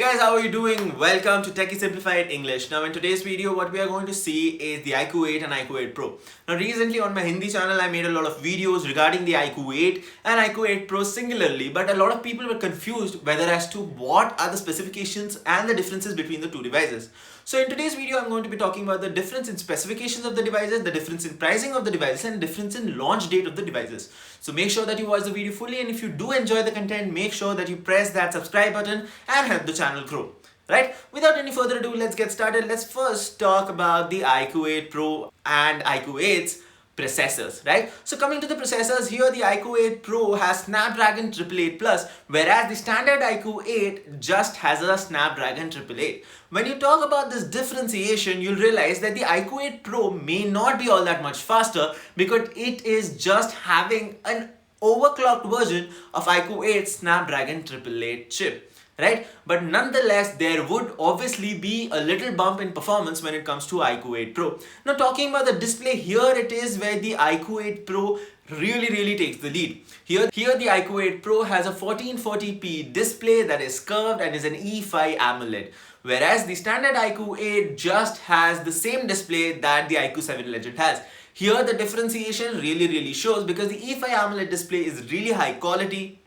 guys, how are you doing? Welcome to Techie Simplified English. Now in today's video, what we are going to see is the iQOO 8 and iQOO 8 Pro. Now recently on my Hindi channel, I made a lot of videos regarding the iQOO 8 and iQOO 8 Pro singularly, but a lot of people were confused whether as to what are the specifications and the differences between the two devices. So in today's video, I'm going to be talking about the difference in specifications of the devices, the difference in pricing of the devices, and difference in launch date of the devices. So make sure that you watch the video fully, and if you do enjoy the content, make sure that you press that subscribe button and help the channel grow. Right? Without any further ado, let's get started. Let's first talk about the iQOO 8 Pro and iQOO 8's processors, right? So coming to the processors, here the iQOO 8 Pro has Snapdragon 888 Plus, whereas the standard iQOO 8 just has a Snapdragon 888. When you talk about this differentiation, you'll realize that the iQOO 8 Pro may not be all that much faster because it is just having an overclocked version of iQOO 8 Snapdragon 888 chip. Right? But nonetheless, there would obviously be a little bump in performance when it comes to iQOO 8 Pro. Now talking about the display, here it is where the iQOO 8 Pro really takes the lead. Here the iQOO 8 Pro has a 1440p display that is curved and is an E5 AMOLED. Whereas the standard iQOO 8 just has the same display that the iQOO 7 Legend has. Here the differentiation really shows because the E5 AMOLED display is really high quality,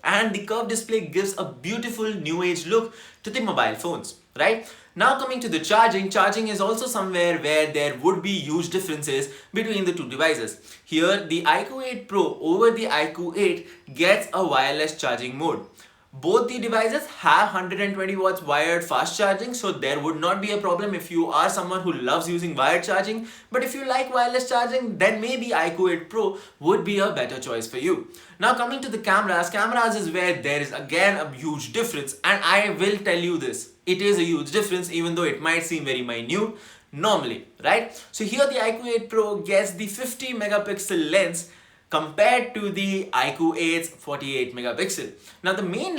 and the curved display gives a beautiful new age look to the mobile phones, right? Now coming to the charging is also somewhere where there would be huge differences between the two devices. Here the iQOO 8 Pro over the iQOO 8 gets a wireless charging mode. Both the devices have 120 watts wired fast charging, so there would not be a problem if you are someone who loves using wired charging. But if you like wireless charging, then maybe iQOO 8 Pro would be a better choice for you. Now coming to the cameras is where there is again a huge difference, and I will tell you this. It is a huge difference even though it might seem very minute normally, right? So here the iQOO 8 Pro gets the 50 megapixel lens compared to the iQOO 8's 48 megapixel. Now the main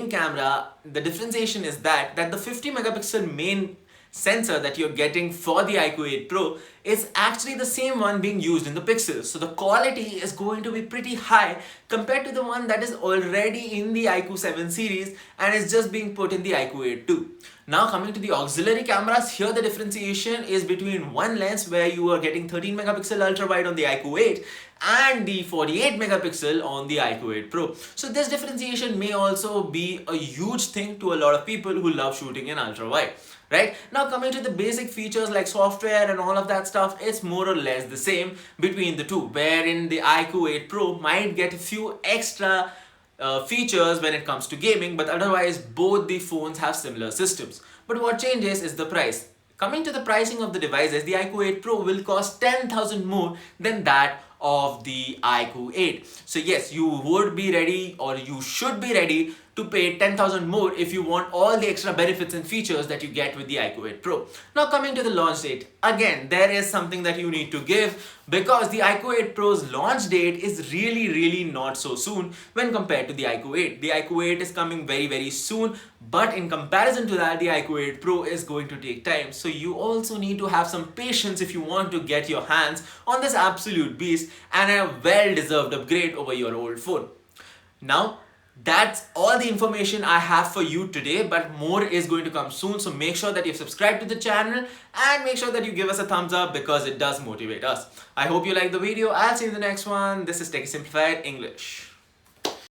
camera, the differentiation is that the 50 megapixel main sensor that you're getting for the iQOO 8 Pro is actually the same one being used in the Pixel. So the quality is going to be pretty high compared to the one that is already in the iQOO 7 series and is just being put in the iQOO 8 too. Now coming to the auxiliary cameras, here the differentiation is between one lens where you are getting 13 megapixel ultra wide on the iQOO 8 and the 48 megapixel on the iQOO 8 Pro. So this differentiation may also be a huge thing to a lot of people who love shooting in ultra wide. Right? Now coming to the basic features like software and all of that stuff, it's more or less the same between the two, wherein the iQOO 8 Pro might get a few extra features when it comes to gaming, but otherwise both the phones have similar systems. But what changes is the price. Coming to the pricing of the devices, the iQOO 8 Pro will cost 10,000 more than that of the iQOO 8. So yes, you would be ready, or you should be ready to pay 10,000 more if you want all the extra benefits and features that you get with the iQOO 8 Pro. Now coming to the launch date, again there is something that you need to give because the iQOO 8 Pro's launch date is really not so soon when compared to the iQOO 8. The iQOO 8 is coming very soon, but in comparison to that, the iQOO 8 Pro is going to take time. So you also need to have some patience if you want to get your hands on this absolute beast and a well-deserved upgrade over your old phone. Now, that's all the information I have for you today, but more is going to come soon. So make sure that you've subscribed to the channel and make sure that you give us a thumbs up because it does motivate us. I hope you like the video. I'll see you in the next one. This is Techie Simplified English.